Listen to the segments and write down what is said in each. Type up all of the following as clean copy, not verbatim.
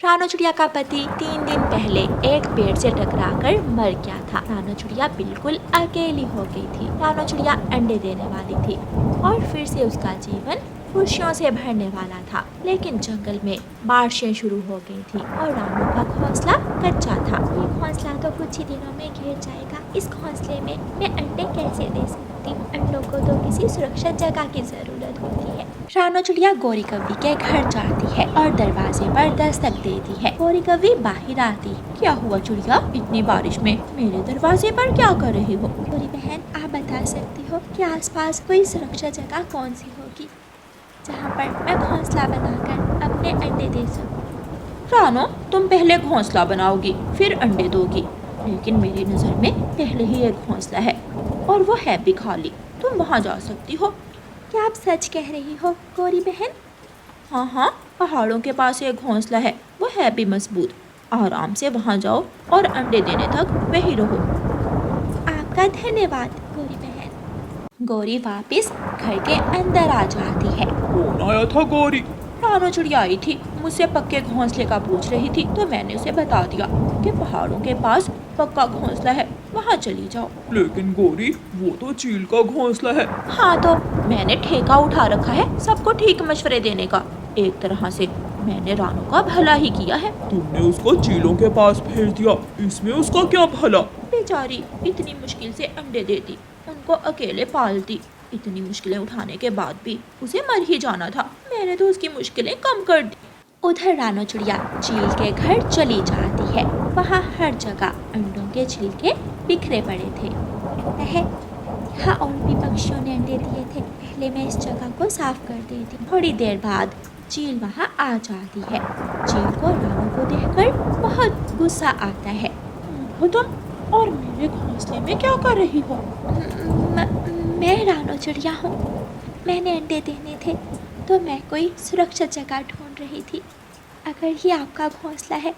रानो चिड़िया का पति 3 दिन पहले एक पेड़ से टकराकर मर गया था। रानो चिड़िया बिल्कुल अकेली हो गई थी। रानो चिड़िया अंडे देने वाली थी और फिर से उसका जीवन खुशियों से भरने वाला था। लेकिन जंगल में बारिशें शुरू हो गई थी और रानो का घोंसला कच्चा था। ये घोंसला तो कुछ ही दिनों में गिर जाएगा। इस घोंसले में मैं अंडे कैसे दे सकती हूँ? अंडों को तो किसी सुरक्षित जगह की जरूरत होती है। रानो चिड़िया गौरी कौवी के घर जाती है और दरवाजे पर दस्तक देती है। गौरी कौवी बाहर आती। क्या हुआ चिड़िया, इतनी बारिश में मेरे दरवाजे पर क्या कर रही हो? गौरी बहन, आप बता सकती हो कि आसपास कोई सुरक्षित जगह कौन सी होगी जहाँ पर मैं घोंसला बनाकर अपने अंडे दे सकूं? रानो, तुम पहले घोंसला बनाओगी फिर अंडे दोगी, लेकिन मेरी नज़र में पहले ही एक घोंसला है और वो है भी खाली। तुम वहाँ जा सकती हो। क्या आप सच कह रही हो गौरी बहन? हाँ हाँ, पहाड़ों के पास एक घोंसला है, वो है भी मजबूत। आराम से वहाँ जाओ और अंडे देने तक वहीं रहो। आपका धन्यवाद गौरी बहन। गौरी वापस घर के अंदर आ जाती है। कौन आया था गौरी? रानो चिड़िया आई थी, मुझसे पक्के घोंसले का पूछ रही थी, तो मैंने उसे बता दिया कि पहाड़ों के पास पक्का घोंसला है, वहाँ चली जाओ। लेकिन गौरी, वो तो चील का घोंसला है। हाँ, तो मैंने ठेका उठा रखा है सबको ठीक मशवरे देने का। एक तरह से मैंने रानो का भला ही किया है। तुमने उसको चीलों के पास भेज दिया, इसमें उसका क्या भला? बेचारी इतनी मुश्किल से अंडे देती, उनको अकेले पालती, इतनी मुश्किलें उठाने के बाद भी उसे मर ही जाना था। मैंने तो उसकी मुश्किलें कम कर दी। उधर रानो चिड़िया चील के घर चली जाती है। वहाँ हर जगह अंडों के छिलके बिखरे पड़े थे। लगता है यहाँ और भी पक्षियों ने अंडे दिए थे। पहले मैं इस जगह को साफ कर देती। थोड़ी देर बाद चील वहाँ आ जाती है। चील को रानो को देखकर बहुत गुस्सा आता है। हो तुम, और मेरे घोंसले में क्या कर रही हो? मैं रानो चिड़िया हूँ। मैंने अंडे देने थे तो मैं कोई सुरक्षित जगह ढूंढ रही थी। अगर ये आपका घोंसला है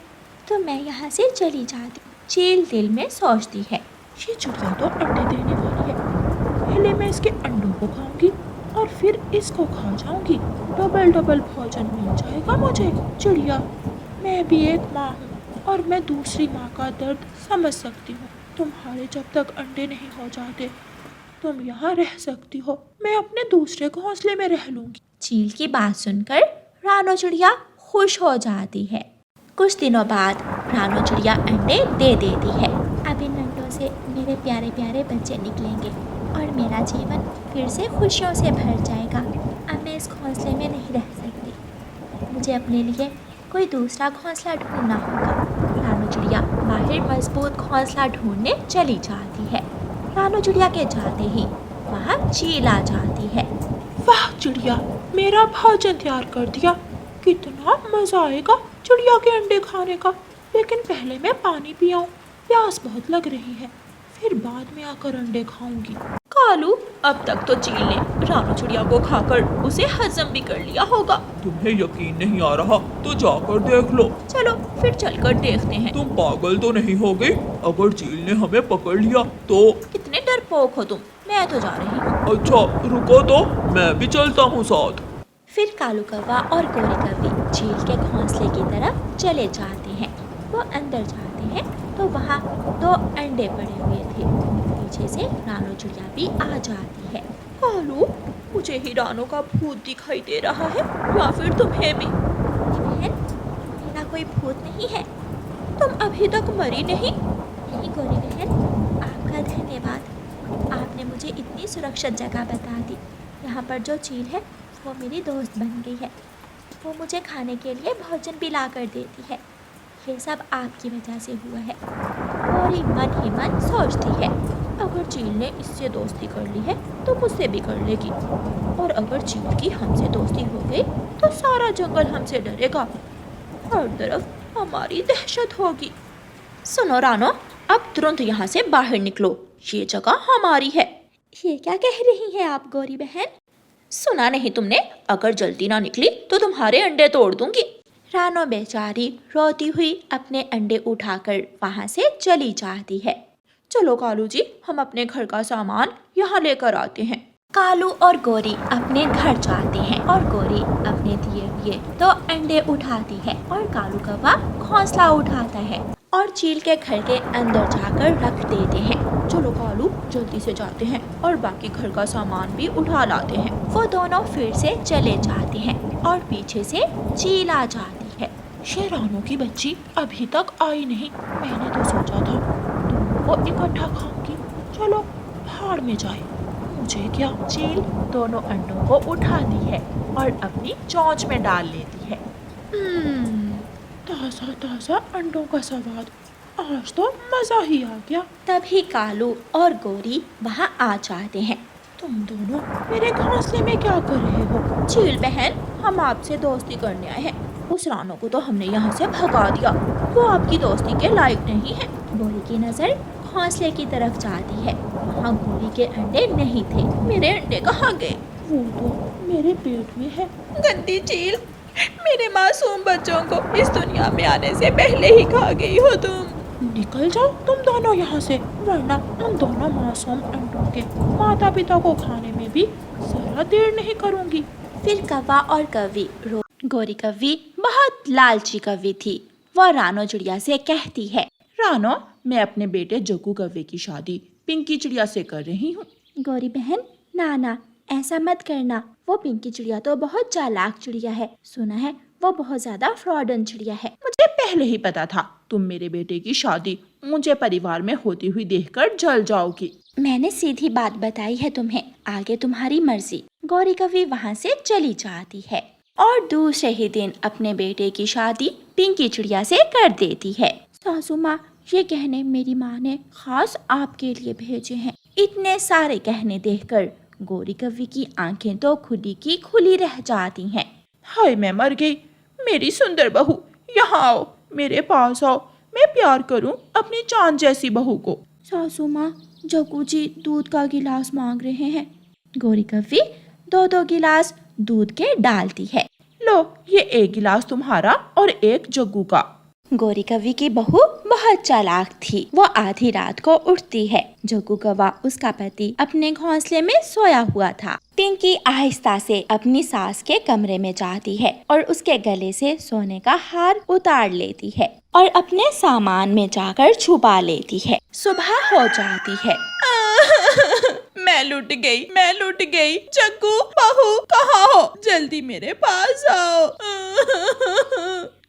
तो मैं यहाँ से चली जाती। चील दिल में सोचती है, ये चिड़िया तो अंडे देने वाली है, पहले मैं इसके अंडों को खाऊंगी और फिर इसको खा जाऊंगी। डबल डबल भोजन मिल जाएगा मुझे। चिड़िया, मैं भी एक माँ हूँ और मैं दूसरी माँ का दर्द समझ सकती हूँ। तुम्हारे जब तक अंडे नहीं हो जाते तुम यहाँ रह सकती हो, मैं अपने दूसरे घोंसले में रह लूंगी। चील की बात सुनकर रानो चिड़िया खुश हो जाती है। कुछ दिनों बाद रानो चिड़िया अंडे दे देती है। अब इन अंडों से मेरे प्यारे प्यारे बच्चे निकलेंगे और मेरा जीवन फिर से खुशियों से भर जाएगा। अब मैं इस घोंसले में नहीं रह सकती, मुझे अपने लिए कोई दूसरा घोंसला ढूंढना होगा। रानो चिड़िया बाहर मजबूत घोंसला ढूंढने चली जाती है। रानो चिड़िया के जाते ही वहाँ चील आ जाती है। वाह चिड़िया, मेरा भोजन तैयार कर दिया, कितना मजा आएगा चिड़िया के अंडे खाने का। लेकिन पहले मैं पानी पियाऊं, प्यास बहुत लग रही है, फिर बाद में आकर अंडे खाऊंगी। कालू, अब तक तो चील ने रानो चिड़िया को खाकर उसे हजम भी कर लिया होगा। तुम्हें यकीन नहीं आ रहा तो जाकर देख लो। चलो फिर चलकर देखते हैं। तुम पागल तो नहीं हो गई? अगर चील ने हमें पकड़ लिया तो? कितने डरपोक हो तुम, मैं तो जा रही हूँ। अच्छा रुको तो, मैं भी चलता हूँ साथ। फिर कालू कौवा और गौरी कौवी चील के घोंसले की तरफ चले जाते हैं। वो अंदर जाते हैं तो वहाँ 2 अंडे पड़े हुए थे। पीछे से रानो चिड़िया भी आ जाती है। कालू, मुझे ही रानो का भूत दिखाई दे रहा है, या फिर तुम्हें भी? बहन, मेरा कोई भूत नहीं है। तुम अभी तक मरी नहीं? नहीं गौरी बहन, आपका धन्यवाद। आपने मुझे इतनी सुरक्षित जगह बता दी। यहाँ पर जो चील है वो मेरी दोस्त बन गई है। वो मुझे खाने के लिए भोजन भी ला कर देती है। ये सब आपकी वजह से हुआ है। गौरी मन ही मन सोचती है, अगर चील ने इससे दोस्ती कर ली है तो मुझसे भी कर लेगी, और अगर चील की हमसे दोस्ती हो गई तो सारा जंगल हमसे डरेगा, हर तरफ हमारी दहशत होगी। सुनो रानो, अब तुरंत यहाँ से बाहर निकलो, ये जगह हमारी है। ये क्या कह रही हैं आप गौरी बहन? सुना नहीं तुमने? अगर जल्दी ना निकली तो तुम्हारे अंडे तोड़ दूंगी। रानो बेचारी रोती हुई अपने अंडे उठाकर वहाँ से चली जाती है। चलो कालू जी, हम अपने घर का सामान यहाँ लेकर आते हैं। कालू और गोरी अपने घर जाते हैं और गोरी अपने दिए हुए 2 अंडे उठाती है और कालू कौवा घोंसला उठाता है और चील के घर के अंदर जाकर रख देते हैं। चलो कालू जल्दी से जाते हैं और बाकी घर का सामान भी उठा लाते हैं। वो दोनों फिर से चले जाते हैं और पीछे से चील आ जाती है। शेरानों की बच्ची अभी तक आई नहीं। मैंने तो सोचा था दोनों को इकट्ठा खाऊंगी। चलो भाड़ में जाए, मुझे क्या। चील दोनों अंडों को उठाती है और अपनी चोंच में डाल लेती है। ताज़ा ताज़ा अंडों का स्वाद, आज तो मज़ा ही आ गया। तभी कालू और गोरी वहाँ आ जाते हैं। तुम दोनों मेरे घोंसले में क्या कर रहे हो? चील बहन, हम आपसे दोस्ती करने आए हैं। उस रानो को तो हमने यहाँ से भगा दिया, वो आपकी दोस्ती के लायक नहीं है। गोरी की नज़र घोंसले की तरफ जाती है। वहाँ गोरी के अंडे नहीं थे। मेरे अंडे कहाँ गए? वो तो मेरे पेट में है। गंदी चील, मेरे मासूम बच्चों को इस दुनिया में आने से पहले ही खा गई हो तुम। निकल जाओ तुम दोनों यहाँ से, वरना हम दोनों मासूम अंडों के माता पिता को खाने में भी जरा देर नहीं करूँगी। फिर कौवा और कौवी गोरी कौवी बहुत लालची कौवी थी। वो रानो चिड़िया से कहती है, रानो, मैं अपने बेटे जग्गू कौवे की शादी पिंकी चिड़िया से कर रही हूँ। गोरी बहन, ना ऐसा मत करना। वो पिंकी चिड़िया तो बहुत चालाक चिड़िया है। सुना है वो बहुत ज्यादा फ्रॉडन चिड़िया है। मुझे पहले ही पता था तुम मेरे बेटे की शादी मुझे परिवार में होती हुई देखकर जल जाओगी। मैंने सीधी बात बताई है तुम्हें, आगे तुम्हारी मर्जी। गौरी कौवी वहाँ से चली जाती है और दूसरे ही दिन अपने बेटे की शादी पिंकी चिड़िया से कर देती है। सासू माँ, ये गहने मेरी माँ ने खास आपके लिए भेजे हैं। इतने सारे गहने देखकर गौरी कौवी की आंखें तो खुली की खुली रह जाती हैं। हाय, मैं मर गई। मेरी सुंदर बहू, यहाँ आओ, मेरे पास आओ। मैं प्यार करूं अपनी चांद जैसी बहू को। सासू माँ, जग्गू जी दूध का गिलास मांग रहे हैं। गौरी कौवी 2 गिलास दूध के डालती है। लो, ये 1 गिलास तुम्हारा और 1 जग्गू का। गौरी कौवी की बहू बहुत चालाक थी। वो आधी रात को उठती है। जग्गू कौवा, उसका पति, अपने घोंसले में सोया हुआ था। पिंकी आहिस्ता से अपनी सास के कमरे में जाती है और उसके गले से सोने का हार उतार लेती है और अपने सामान में जाकर छुपा लेती है। सुबह हो जाती है। मैं लुट गई। जग्गू बहू कहाँ हो? जल्दी मेरे पास आओ।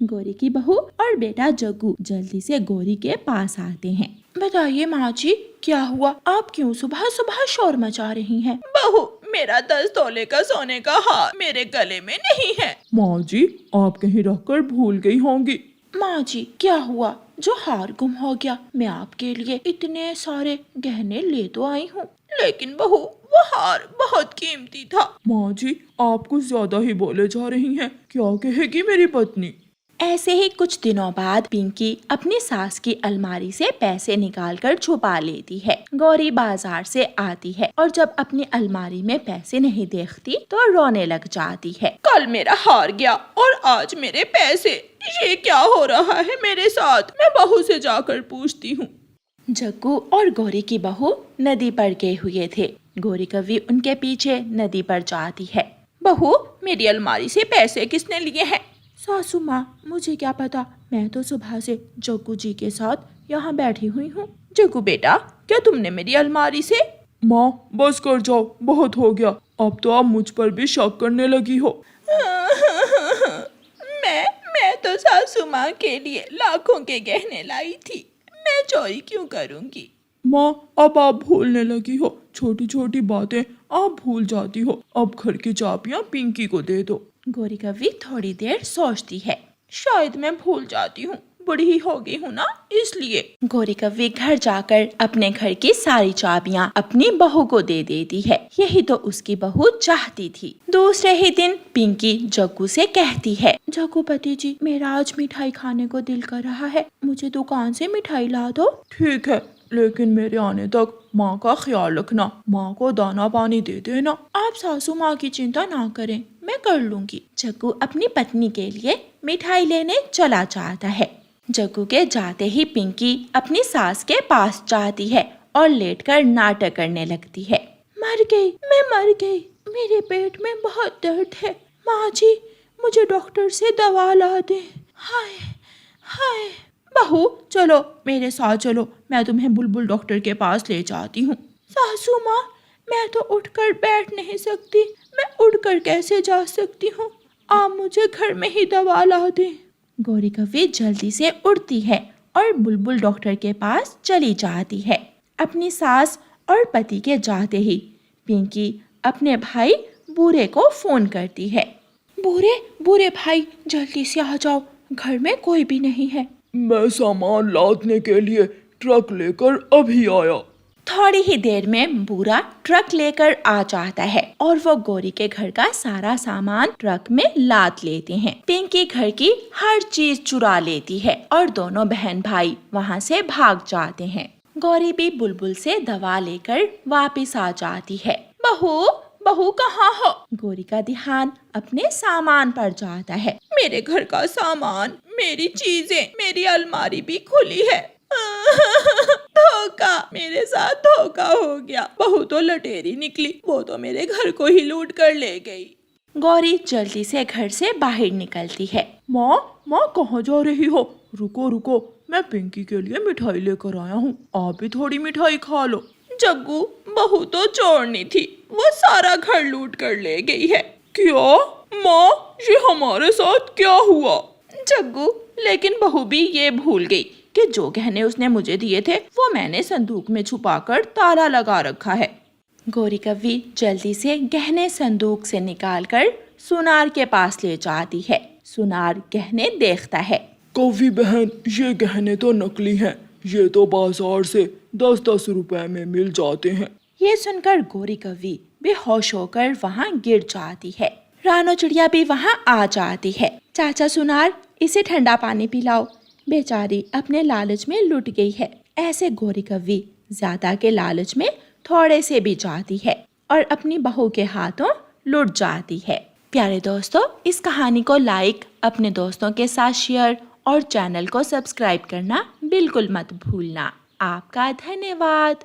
गौरी की बहू और बेटा जग्गू जल्दी से गौरी के पास आते हैं। बताइए माँ जी, क्या हुआ? आप क्यों सुबह सुबह शोर मचा रही हैं? बहू, मेरा 10 तोले का सोने का हार मेरे गले में नहीं है। माँ जी, आप कहीं रखकर भूल गई होंगी। माँ जी, क्या हुआ जो हार गुम हो गया? मैं आपके लिए इतने सारे गहने ले तो आई हूँ, लेकिन बहू वो हार बहुत कीमती था। माँ जी, आप कुछ ज्यादा ही बोले जा रही हैं। क्या कहेगी मेरी पत्नी? ऐसे ही कुछ दिनों बाद पिंकी अपनी सास की अलमारी से पैसे निकालकर छुपा लेती है। गौरी बाजार से आती है और जब अपनी अलमारी में पैसे नहीं देखती तो रोने लग जाती है। कल मेरा हार गया और आज मेरे पैसे। ये क्या हो रहा है मेरे साथ? मैं बहू से जाकर पूछती हूँ। जग्गू और गौरी की बहू नदी पर गए हुए थे। गौरी कौवी उनके पीछे नदी पर जाती है। बहू, मेरी अलमारी से पैसे किसने लिए हैं? सासू माँ, मुझे क्या पता, मैं तो सुबह से जग्गू जी के साथ यहाँ बैठी हुई हूँ। जग्गू बेटा, क्या तुमने मेरी अलमारी से? माँ, बस कर जाओ, बहुत हो गया। अब तो आप मुझ पर भी शक करने लगी हो। मैं तो सासू माँ के लिए लाखों के गहने लाई थी। मैं चोरी क्यों करूँगी? माँ, अब आप भूलने लगी हो। छोटी छोटी बातें आप भूल जाती हो। अब घर की चाबियाँ पिंकी को दे दो। गौरी कौवी थोड़ी देर सोचती है। शायद मैं भूल जाती हूँ, बड़ी हो गई हूँ ना, इसलिए। गौरी कौवी घर जाकर अपने घर की सारी चाबियाँ अपनी बहू को दे देती है। यही तो उसकी बहू चाहती थी। दूसरे ही दिन पिंकी जग्गू से कहती है, जग्गू पति जी, मेरा आज मिठाई खाने को दिल कर रहा है, मुझे दुकान से मिठाई ला दो। ठीक है, लेकिन मेरे आने तक माँ का ख्याल रखना। माँ को दाना पानी दे देना। आप सासू माँ की चिंता ना करें, मैं कर लूंगी। जग्गू अपनी पत्नी के लिए मिठाई लेने चला जाता है। जग्गू के जाते ही पिंकी अपनी सास के पास जाती है और लेटकर नाटक करने लगती है। मैं मर गई। मेरे पेट में बहुत दर्द है। माँ जी, मुझे डॉक्टर से दवा ला दे। हाय हाय। बहू, चलो मेरे साथ चलो, मैं तुम्हें बुलबुल डॉक्टर के पास ले जाती हूँ। सासू माँ, मैं तो उठकर बैठ नहीं सकती। मैं उड़कर कैसे जा सकती हूँ? आप मुझे घर में ही दवा ला दें। गौरी कव्वी जल्दी से उड़ती है और बुलबुल डॉक्टर के पास चली जाती है। अपनी सास और पति के जाते ही पिंकी अपने भाई बूढ़े को फोन करती है। बूढ़े भाई, जल्दी से आ जाओ, घर में कोई भी नहीं है। मैं सामान लादने के लिए ट्रक लेकर अभी आया। थोड़ी ही देर में बूढ़ा ट्रक लेकर आ जाता है और वो गौरी के घर का सारा सामान ट्रक में लाद लेते हैं। पिंकी घर की हर चीज चुरा लेती है और दोनों बहन भाई वहाँ से भाग जाते हैं। गौरी भी बुलबुल से दवा लेकर वापस आ जाती है। बहू कहाँ हो? गौरी का ध्यान अपने सामान पर जाता है। मेरे घर का सामान, मेरी चीजें, मेरी अलमारी भी खुली है। धोखा, मेरे साथ धोखा हो गया। बहू तो लटेरी निकली, वो तो मेरे घर को ही लूट कर ले गई। गौरी जल्दी से घर से बाहर निकलती है। माँ कहाँ जा रही हो? रुको, मैं पिंकी के लिए मिठाई लेकर आया हूँ, आप भी थोड़ी मिठाई खा लो। जग्गू, बहू तो चोरनी थी, वो सारा घर लूट कर ले गई है। क्या? माँ, ये हमारे साथ क्या हुआ? जग्गू, लेकिन बहू भी ये भूल गई कि जो गहने उसने मुझे दिए थे वो मैंने संदूक में छुपाकर ताला लगा रखा है। गौरी कव्वी जल्दी से गहने संदूक से निकालकर सुनार के पास ले जाती है। सुनार गहने देखता है। कव्वी बहन, ये गहने तो नकली हैं, ये तो बाजार से 10-10 रुपए में मिल जाते हैं। ये सुनकर गौरी कव्वी बेहोश होकर वहाँ गिर जाती है। रानो चिड़िया भी वहाँ आ जाती है। चाचा सुनार, इसे ठंडा पानी पिलाओ, बेचारी अपने लालच में लुट गई है। ऐसे गौरी कव्वी ज्यादा के लालच में थोड़े से भी जाती है और अपनी बहू के हाथों लुट जाती है। प्यारे दोस्तों, इस कहानी को लाइक, अपने दोस्तों के साथ शेयर और चैनल को सब्सक्राइब करना बिल्कुल मत भूलना। आपका धन्यवाद।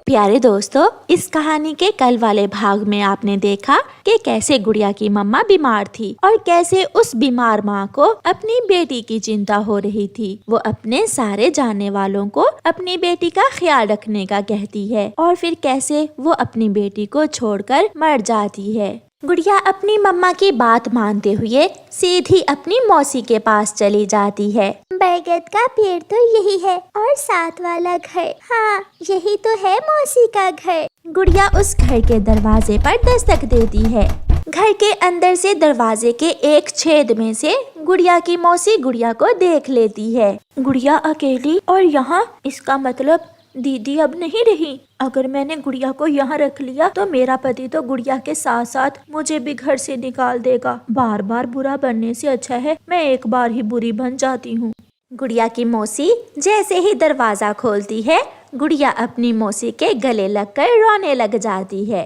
प्यारे दोस्तों, इस कहानी के कल वाले भाग में आपने देखा कि कैसे गुड़िया की मम्मा बीमार थी और कैसे उस बीमार माँ को अपनी बेटी की चिंता हो रही थी। वो अपने सारे जानने वालों को अपनी बेटी का ख्याल रखने का कहती है और फिर कैसे वो अपनी बेटी को छोड़कर मर जाती है। गुड़िया अपनी मम्मा की बात मानते हुए सीधी अपनी मौसी के पास चली जाती है। बरगद का पेड़ तो यही है और साथ वाला घर, हाँ यही तो है मौसी का घर। गुड़िया उस घर के दरवाजे पर दस्तक देती है। घर के अंदर से दरवाजे के एक छेद में से गुड़िया की मौसी गुड़िया को देख लेती है। गुड़िया अकेली और यहाँ, इसका मतलब दीदी अब नहीं रही। अगर मैंने गुड़िया को यहाँ रख लिया तो मेरा पति तो गुड़िया के साथ साथ मुझे भी घर से निकाल देगा। बार बार बुरा बनने से अच्छा है मैं एक बार ही बुरी बन जाती हूँ। गुड़िया की मौसी जैसे ही दरवाजा खोलती है, गुड़िया अपनी मौसी के गले लगकर रोने लग जाती है।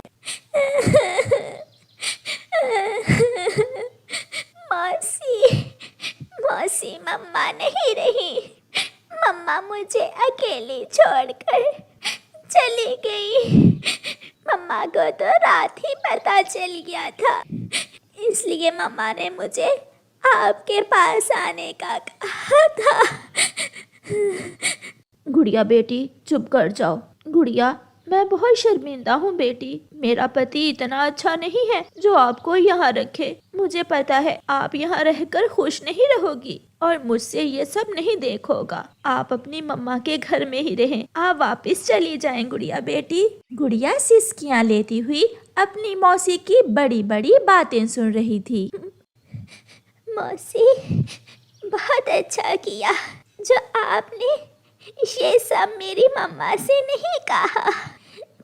मौसी, मौसी मम्मा नहीं रही। मम्मा मुझे अकेली छोड़कर चली गई। मम्मा को तो रात ही पता चल गया था, इसलिए मम्मा ने मुझे आपके पास आने का कहा था। गुड़िया बेटी, चुप कर जाओ। गुड़िया, मैं बहुत शर्मिंदा हूँ बेटी। मेरा पति इतना अच्छा नहीं है जो आपको यहाँ रखे। मुझे पता है आप यहाँ रहकर खुश नहीं रहोगी और मुझसे ये सब नहीं देखोगा। आप अपनी मम्मा के घर में ही रहें। आप वापस चली जाएं गुड़िया बेटी। गुड़िया सिसकियाँ लेती हुई अपनी मौसी की बड़ी बड़ी बातें सुन रही थी। मौसी, बहुत अच्छा किया जो आपने ये सब मेरी मम्मा से नहीं कहा।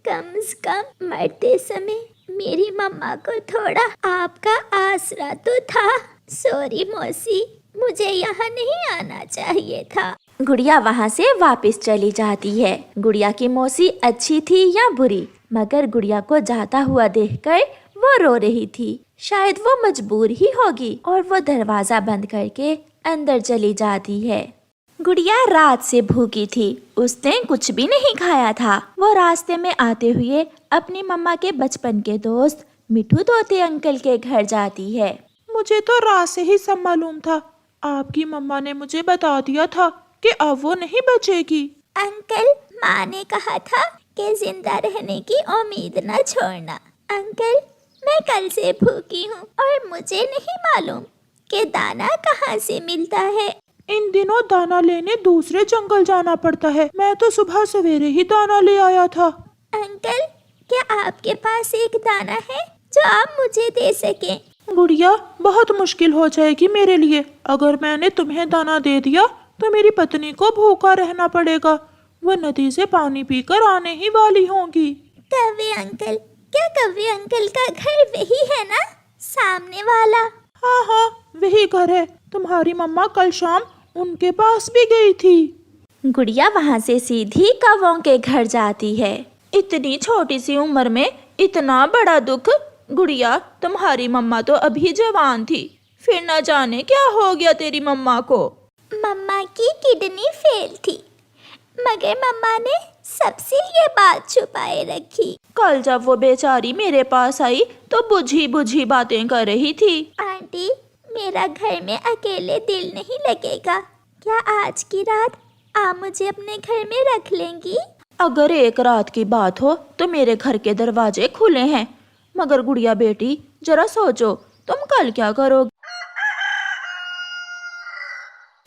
कम से कम मरते समय मेरी मम्मा को थोड़ा आपका आसरा तो था। सॉरी मौसी, मुझे यहाँ नहीं आना चाहिए था। गुड़िया वहाँ से वापस चली जाती है। गुड़िया की मौसी अच्छी थी या बुरी, मगर गुड़िया को जाता हुआ देखकर वो रो रही थी। शायद वो मजबूर ही होगी और वो दरवाजा बंद करके अंदर चली जाती है। गुड़िया रात से भूखी थी, उसने कुछ भी नहीं खाया था। वो रास्ते में आते हुए अपनी मम्मा के बचपन के दोस्त मिठू तोते अंकल के घर जाती है। मुझे तो रात से ही सब मालूम था। आपकी मम्मा ने मुझे बता दिया था कि अब वो नहीं बचेगी। अंकल, माँ ने कहा था कि जिंदा रहने की उम्मीद न छोड़ना। अंकल, मैं कल से भूखी हूँ और मुझे नहीं मालूम कि दाना कहाँ से मिलता है। इन दिनों दाना लेने दूसरे जंगल जाना पड़ता है। मैं तो सुबह सवेरे ही दाना ले आया था। अंकल, क्या आपके पास एक दाना है जो आप मुझे दे सकें? गुड़िया, बहुत मुश्किल हो जाएगी मेरे लिए। अगर मैंने तुम्हें दाना दे दिया तो मेरी पत्नी को भूखा रहना पड़ेगा। वो नदी से पानी पीकर आने ही वाली होंगी। कव्वे अंकल, क्या कव्वे अंकल का घर वही है ना, सामने वाला? हाँ हाँ, वही घर है। तुम्हारी मम्मा कल शाम उनके पास भी गई थी। गुड़िया वहाँ से सीधी कौवों के घर जाती है। इतनी छोटी सी उम्र में इतना बड़ा दुख। गुड़िया, तुम्हारी मम्मा तो अभी जवान थी, फिर न जाने क्या हो गया तेरी मम्मा को। मम्मा की किडनी फेल थी, मगर मम्मा ने सबसे ये बात छुपाए रखी। कल जब वो बेचारी मेरे पास आई तो बुझी बुझी बातें कर रही थी। आंटी, मेरा घर में अकेले दिल नहीं लगेगा। क्या आज की रात आप मुझे अपने घर में रख लेंगी? अगर एक रात की बात हो तो मेरे घर के दरवाजे खुले हैं, मगर गुड़िया बेटी जरा सोचो, तुम कल क्या करोगे।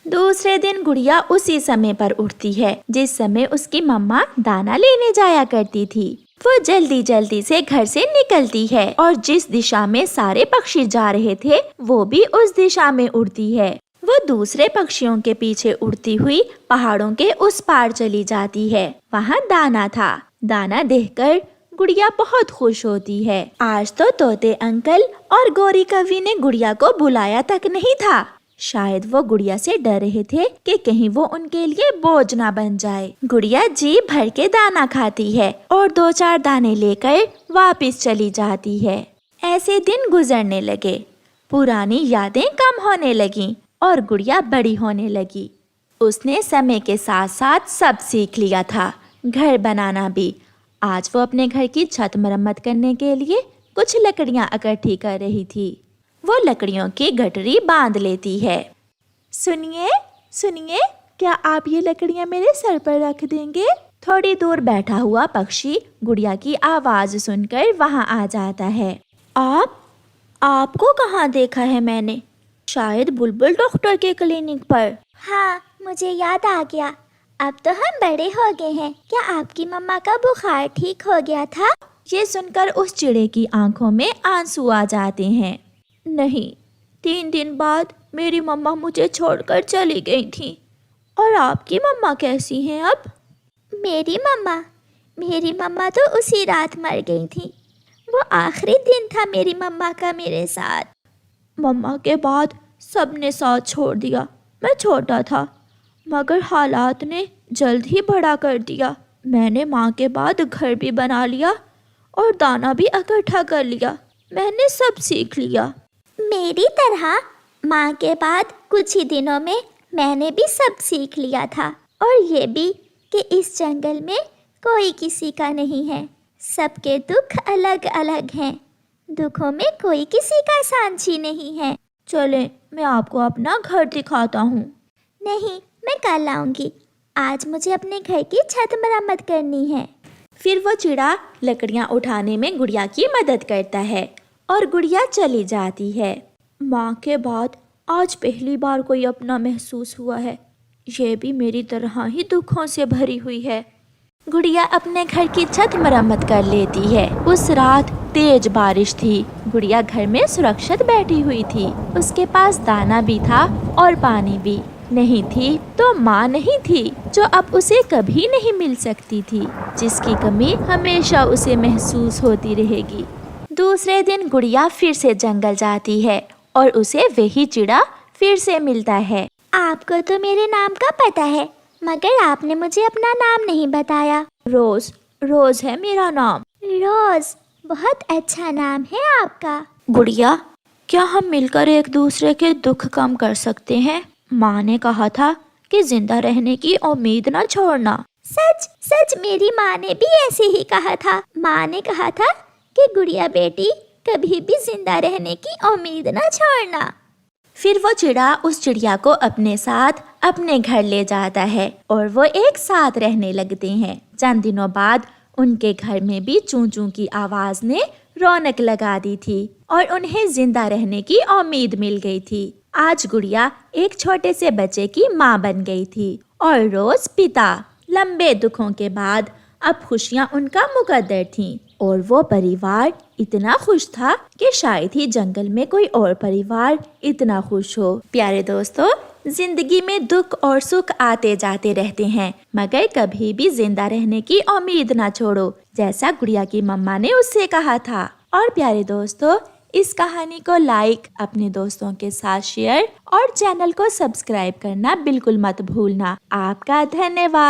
दूसरे दिन गुड़िया उसी समय पर उठती है जिस समय उसकी मम्मा दाना लेने जाया करती थी। वो जल्दी जल्दी से घर से निकलती है और जिस दिशा में सारे पक्षी जा रहे थे वो भी उस दिशा में उड़ती है। वो दूसरे पक्षियों के पीछे उड़ती हुई पहाड़ों के उस पार चली जाती है। वहाँ दाना था। दाना देखकर गुड़िया बहुत खुश होती है। आज तो तोते अंकल और गौरी कवि ने गुड़िया को बुलाया तक नहीं था। शायद वो गुड़िया से डर रहे थे कि कहीं वो उनके लिए बोझ ना बन जाए। गुड़िया जी भर के दाना खाती है और 2-4 दाने लेकर वापस चली जाती है। ऐसे दिन गुजरने लगे, पुरानी यादें कम होने लगीं और गुड़िया बड़ी होने लगी। उसने समय के साथ साथ सब सीख लिया था, घर बनाना भी। आज वो अपने घर की छत मरम्मत करने के लिए कुछ लकड़ियाँ इकट्ठी कर रही थी। वो लकड़ियों की गठरी बांध लेती है। सुनिए सुनिए, क्या आप ये लकड़ियाँ मेरे सर पर रख देंगे? थोड़ी दूर बैठा हुआ पक्षी गुड़िया की आवाज सुनकर वहाँ आ जाता है। आपको कहाँ देखा है मैंने? शायद बुलबुल डॉक्टर के क्लिनिक पर। हाँ, मुझे याद आ गया। अब तो हम बड़े हो गए हैं। क्या आपकी मम्मा का बुखार ठीक हो गया था? ये सुनकर उस चिड़े की आंखों में आंसू आ जाते हैं। नहीं, 3 दिन बाद मेरी मम्मा मुझे छोड़कर चली गई थी। और आपकी मम्मा कैसी हैं अब? मेरी मम्मा तो उसी रात मर गई थी। वो आखिरी दिन था मेरी मम्मा का मेरे साथ। मम्मा के बाद सबने साथ छोड़ दिया। मैं छोटा था, मगर हालात ने जल्द ही बड़ा कर दिया। मैंने माँ के बाद घर भी बना लिया और दाना भी इकट्ठा कर लिया। मैंने सब सीख लिया। मेरी तरह माँ के बाद कुछ ही दिनों में मैंने भी सब सीख लिया था, और ये भी कि इस जंगल में कोई किसी का नहीं है। सबके दुख अलग अलग हैं। दुखों में कोई किसी का साझी नहीं है। चले, मैं आपको अपना घर दिखाता हूँ। नहीं, मैं कल आऊँगी। आज मुझे अपने घर की छत मरम्मत करनी है। फिर वो चिड़ा लकड़ियाँ उठाने में गुड़िया की मदद करता है और गुड़िया चली जाती है। माँ के बाद आज पहली बार कोई अपना महसूस हुआ है। ये भी मेरी तरह ही दुखों से भरी हुई है। गुड़िया अपने घर की छत मरम्मत कर लेती है। उस रात तेज बारिश थी। गुड़िया घर में सुरक्षित बैठी हुई थी। उसके पास दाना भी था और पानी भी। नहीं थी तो माँ नहीं थी, जो अब उसे कभी नहीं मिल सकती थी, जिसकी कमी हमेशा उसे महसूस होती रहेगी। दूसरे दिन गुड़िया फिर से जंगल जाती है और उसे वही चिड़ा फिर से मिलता है। आपको तो मेरे नाम का पता है, मगर आपने मुझे अपना नाम नहीं बताया। रोज है मेरा नाम। रोज, बहुत अच्छा नाम है आपका। गुड़िया, क्या हम मिलकर एक दूसरे के दुख कम कर सकते हैं? माँ ने कहा था कि जिंदा रहने की उम्मीद न छोड़ना। सच सच मेरी माँ ने भी ऐसे ही कहा था। माँ ने कहा था कि गुड़िया बेटी कभी भी जिंदा रहने की उम्मीद न छोड़ना। फिर वो चिड़ा उस चिड़िया को अपने साथ अपने घर ले जाता है और वो एक साथ रहने लगते हैं। चंद दिनों बाद उनके घर में भी चूं चूं की आवाज ने रौनक लगा दी थी और उन्हें जिंदा रहने की उम्मीद मिल गई थी। आज गुड़िया एक छोटे से बच्चे की माँ बन गई थी और रोज पिता। लंबे दुखों के बाद अब खुशियाँ उनका मुकद्दर थीं और वो परिवार इतना खुश था कि शायद ही जंगल में कोई और परिवार इतना खुश हो। प्यारे दोस्तों, जिंदगी में दुख और सुख आते जाते रहते हैं, मगर कभी भी जिंदा रहने की उम्मीद ना छोड़ो, जैसा गुड़िया की मम्मा ने उससे कहा था। और प्यारे दोस्तों, इस कहानी को लाइक, अपने दोस्तों के साथ शेयर और चैनल को सब्सक्राइब करना बिल्कुल मत भूलना। आपका धन्यवाद।